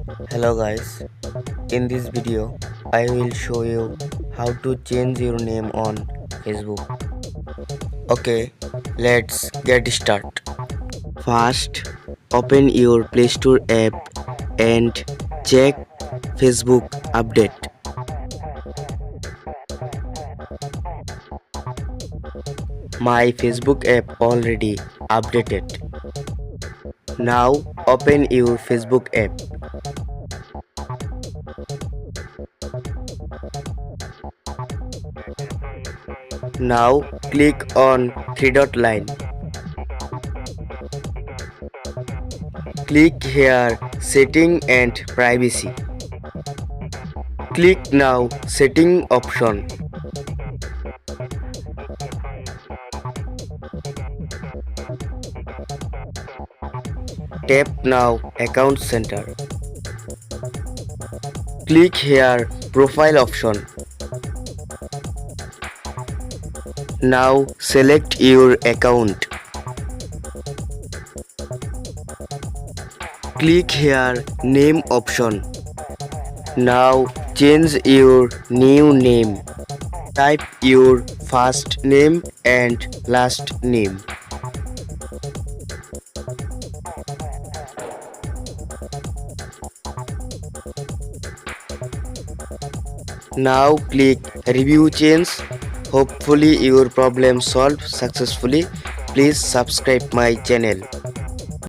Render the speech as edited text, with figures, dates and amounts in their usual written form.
Hello guys, in this video I will show you how to change your name on Facebook. Okay, let's get started. First, open your Play Store app and check Facebook update. My Facebook app already updated. Now open your Facebook app. Now click on three dot line. Click here setting and privacy. Click now setting option. Tap now account center. Click here profile option. Now select your account. Click here name option. Now change your new name. Type your first name and last name. Now click review change. Hopefully your problem solved successfully. Please subscribe my channel.